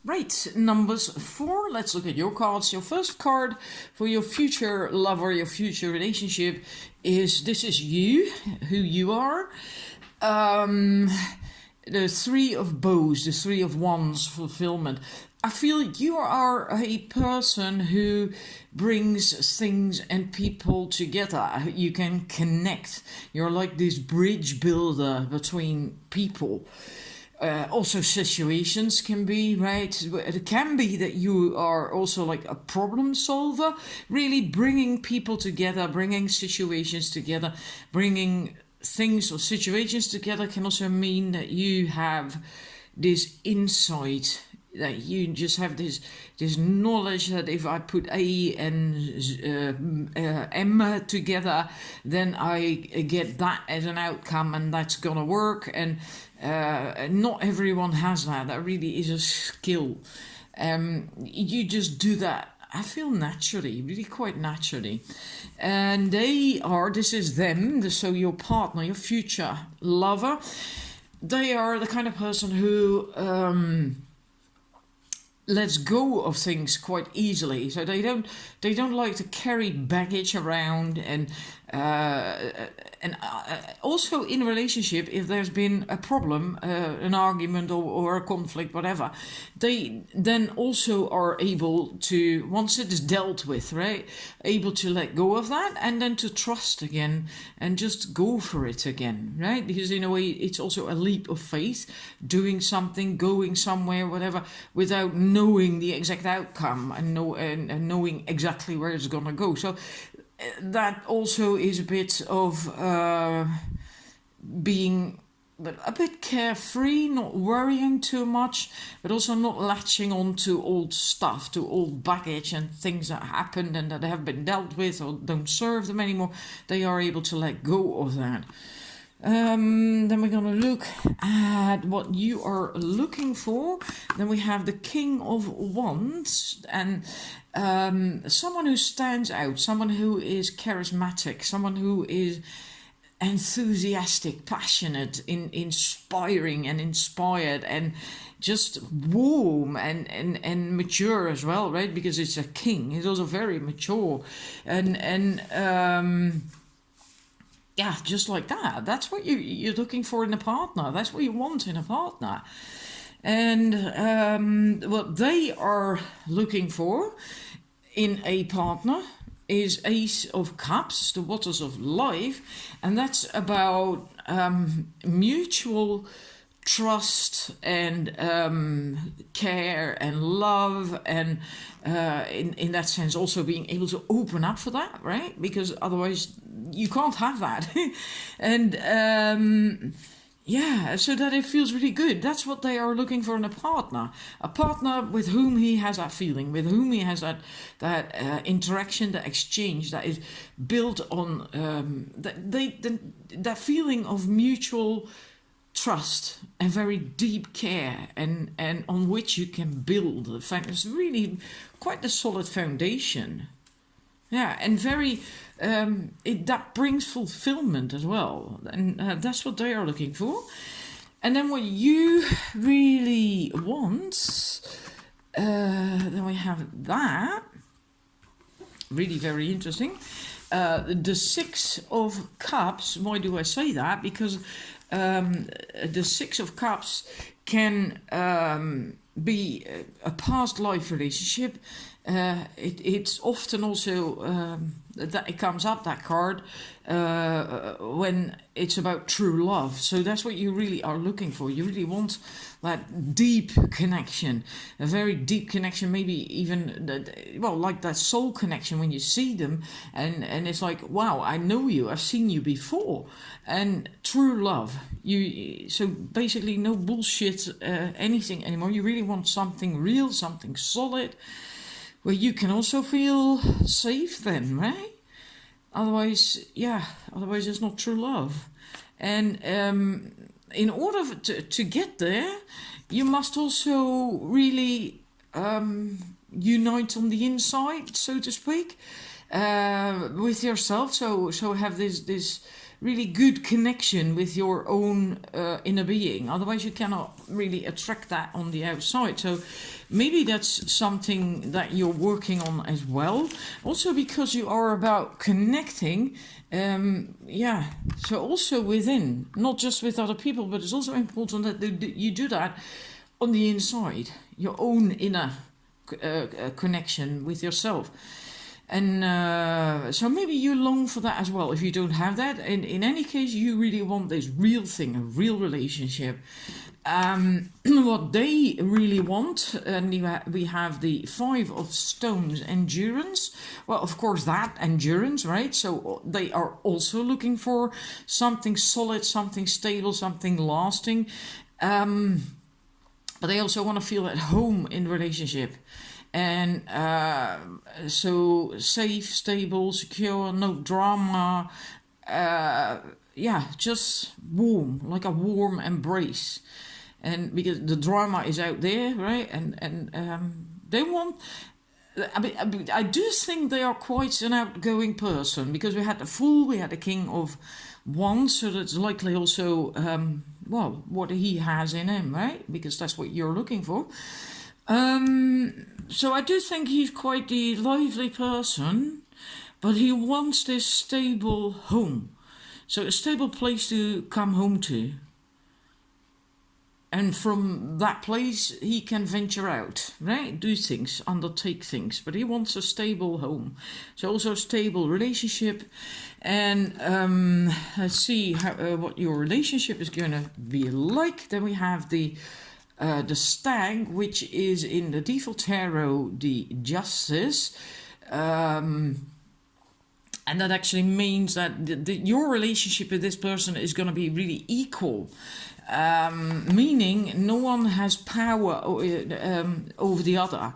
Right, numbers 4. Let's look at your cards. Your first card for your future lover, your future relationship is this is you, who you are. The Three of Bows, the Three of Wands fulfillment. I feel you are a person who brings things and people together. You can connect. You're like this bridge builder between people. Also situations can be, right? It can be that you are also like a problem solver, really bringing people together, bringing situations together, bringing things or situations together can also mean that you have this insight, that you just have this knowledge that if I put A and M together, then I get that as an outcome, and that's gonna work. And not everyone has that. That really is a skill. You just do that. I feel naturally, really quite naturally. And this is them, so your partner, your future lover, they are the kind of person who lets go of things quite easily. So they don't like to carry baggage around, and also in a relationship, if there's been a problem, an argument or a conflict, whatever, they then also are able to, once it is dealt with, right, able to let go of that and then to trust again and just go for it again, right? Because in a way, it's also a leap of faith, doing something, going somewhere, whatever, without knowing the exact outcome and knowing exactly where it's gonna go. So that also is a bit of being a bit carefree, not worrying too much, but also not latching on to old stuff, to old baggage and things that happened and that have been dealt with or don't serve them anymore. They are able to let go of that. Then we're going to look at what you are looking for. Then we have the King of Wands, and someone who stands out, someone who is charismatic, someone who is enthusiastic, passionate, inspiring and inspired, and just warm and mature as well, right? Because it's a king. He's also very mature and yeah, just like that. That's what you're looking for in a partner. That's what you want in a partner. And what they are looking for in a partner is Ace of Cups, the waters of life. And that's about mutual trust and care and love, and in that sense also being able to open up for that, right? Because otherwise you can't have that. And yeah, so that it feels really good. That's what they are looking for in a partner with whom he has that feeling, with whom he has that interaction, that exchange that is built on that feeling of mutual trust and very deep care, and on which you can build. In fact, it's really quite a solid foundation. Yeah, and very that brings fulfillment as well, and that's what they are looking for. And then what you really want, then we have that. Really very interesting. The Six of Cups. Why do I say that? Because the Six of Cups can be a past life relationship. It's often also that it comes up, that card, when it's about true love. So that's what you really are looking for. You really want that deep connection, a very deep connection, maybe even, like that soul connection when you see them, and it's like, wow, I know you, I've seen you before. And true love, so basically no bullshit anything anymore. You really want something real, something solid, where you can also feel safe then, right? Otherwise it's not true love. And in order to get there, you must also really unite on the inside, so to speak, with yourself. So have this really good connection with your own inner being. Otherwise, you cannot really attract that on the outside. So maybe that's something that you're working on as well. Also because you are about connecting. Yeah, so also within, not just with other people, but it's also important that you do that on the inside, your own inner connection with yourself. And so maybe you long for that as well if you don't have that. And in any case, you really want this real thing, a real relationship. What they really want, and we have the 5 of Stones, endurance. Well, of course, that endurance, right? So they are also looking for something solid, something stable, something lasting. But they also want to feel at home in the relationship. And so safe, stable, secure, no drama. Yeah, just warm, like a warm embrace. And because the drama is out there, right? And they want. I do think they are quite an outgoing person, because we had the Fool, we had the King of Wands, so that's likely also well, what he has in him, right? Because that's what you're looking for. So I do think he's quite the lively person, but he wants this stable home. So a stable place to come home to. And from that place, he can venture out, right? Do things, undertake things. But he wants a stable home. So also a stable relationship. And let's see what your relationship is going to be like. Then we have the Stag, which is in the default tarot, the Justice. And that actually means that your relationship with this person is going to be really equal. Meaning no one has power over the other.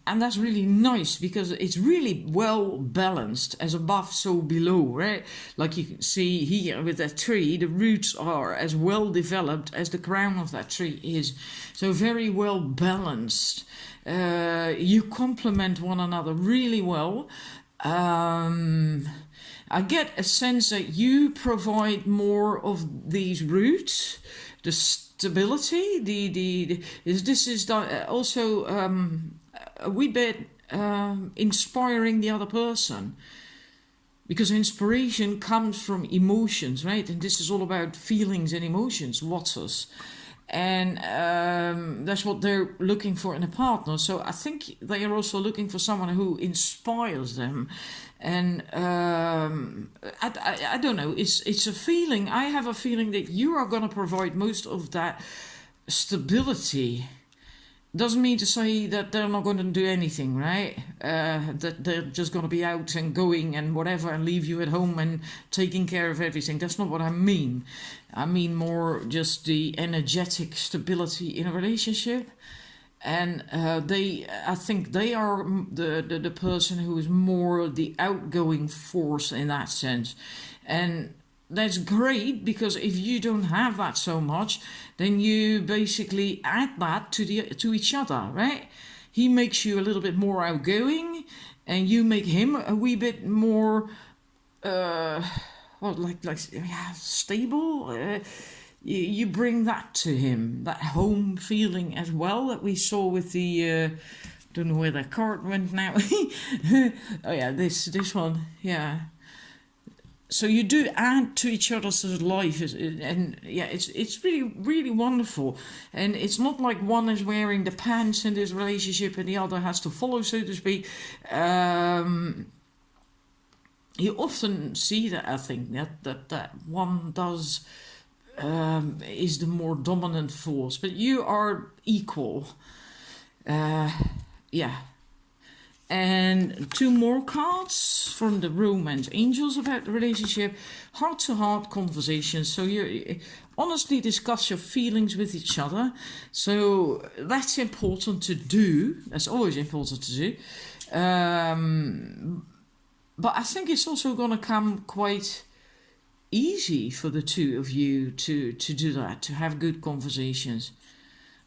And that's really nice, because it's really well balanced, as above so below, right? Like you can see here with that tree, the roots are as well developed as the crown of that tree is. So very well balanced. You complement one another really well. I get a sense that you provide more of these roots, the stability, this is also a wee bit inspiring the other person, because inspiration comes from emotions, right? And this is all about feelings and emotions, waters. And that's what they're looking for in a partner. So I think they are also looking for someone who inspires them. And I don't know, it's a feeling. I have a feeling that you are going to provide most of that stability. Doesn't mean to say that they're not going to do anything, right? That they're just going to be out and going and whatever and leave you at home and taking care of everything. That's not what I mean. I mean more just the energetic stability in a relationship. And I think they are the person who is more the outgoing force in that sense. And that's great, because if you don't have that so much, then you basically add that to each other, right? He makes you a little bit more outgoing, and you make him a wee bit more, stable. You bring that to him, that home feeling as well that we saw with the. Don't know where that card went now. Oh yeah, this one, yeah. So you do add to each other's life, and yeah, it's really, really wonderful. And it's not like one is wearing the pants in this relationship and the other has to follow, so to speak. You often see that, I think, that one does is the more dominant force, but you are equal. Yeah. And 2 more cards from the Romance Angels about the relationship. Heart-to-heart conversations. So you honestly discuss your feelings with each other. So that's important to do. That's always important to do. But I think it's also going to come quite easy for the two of you to do that, to have good conversations.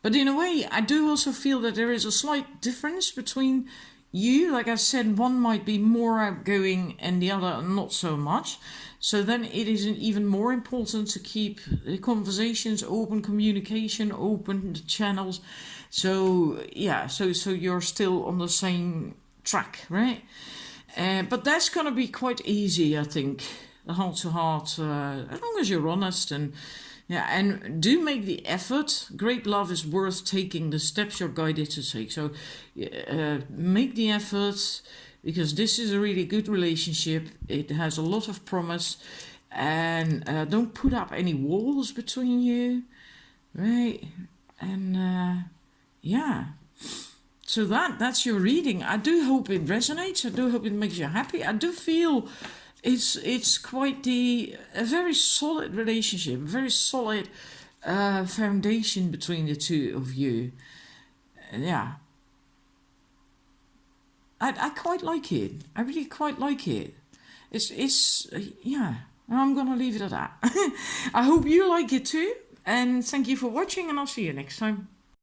But in a way, I do also feel that there is a slight difference between you. Like I said, one might be more outgoing and the other not so much. So then it is even more important to keep the conversations open, communication open, the channels. So yeah, so you're still on the same track, right? But that's gonna be quite easy, I think. The heart to heart, as long as you're honest and yeah, and do make the effort. Great love is worth taking the steps you're guided to take. So make the effort because this is a really good relationship. It has a lot of promise, and don't put up any walls between you, right? And yeah. So that's your reading. I do hope it resonates. I do hope it makes you happy. I do feel it's quite a very solid relationship, a very solid foundation between the two of you. Yeah, I quite like it. I really quite like it. It's yeah. I'm gonna leave it at that. I hope you like it too. And thank you for watching, and I'll see you next time.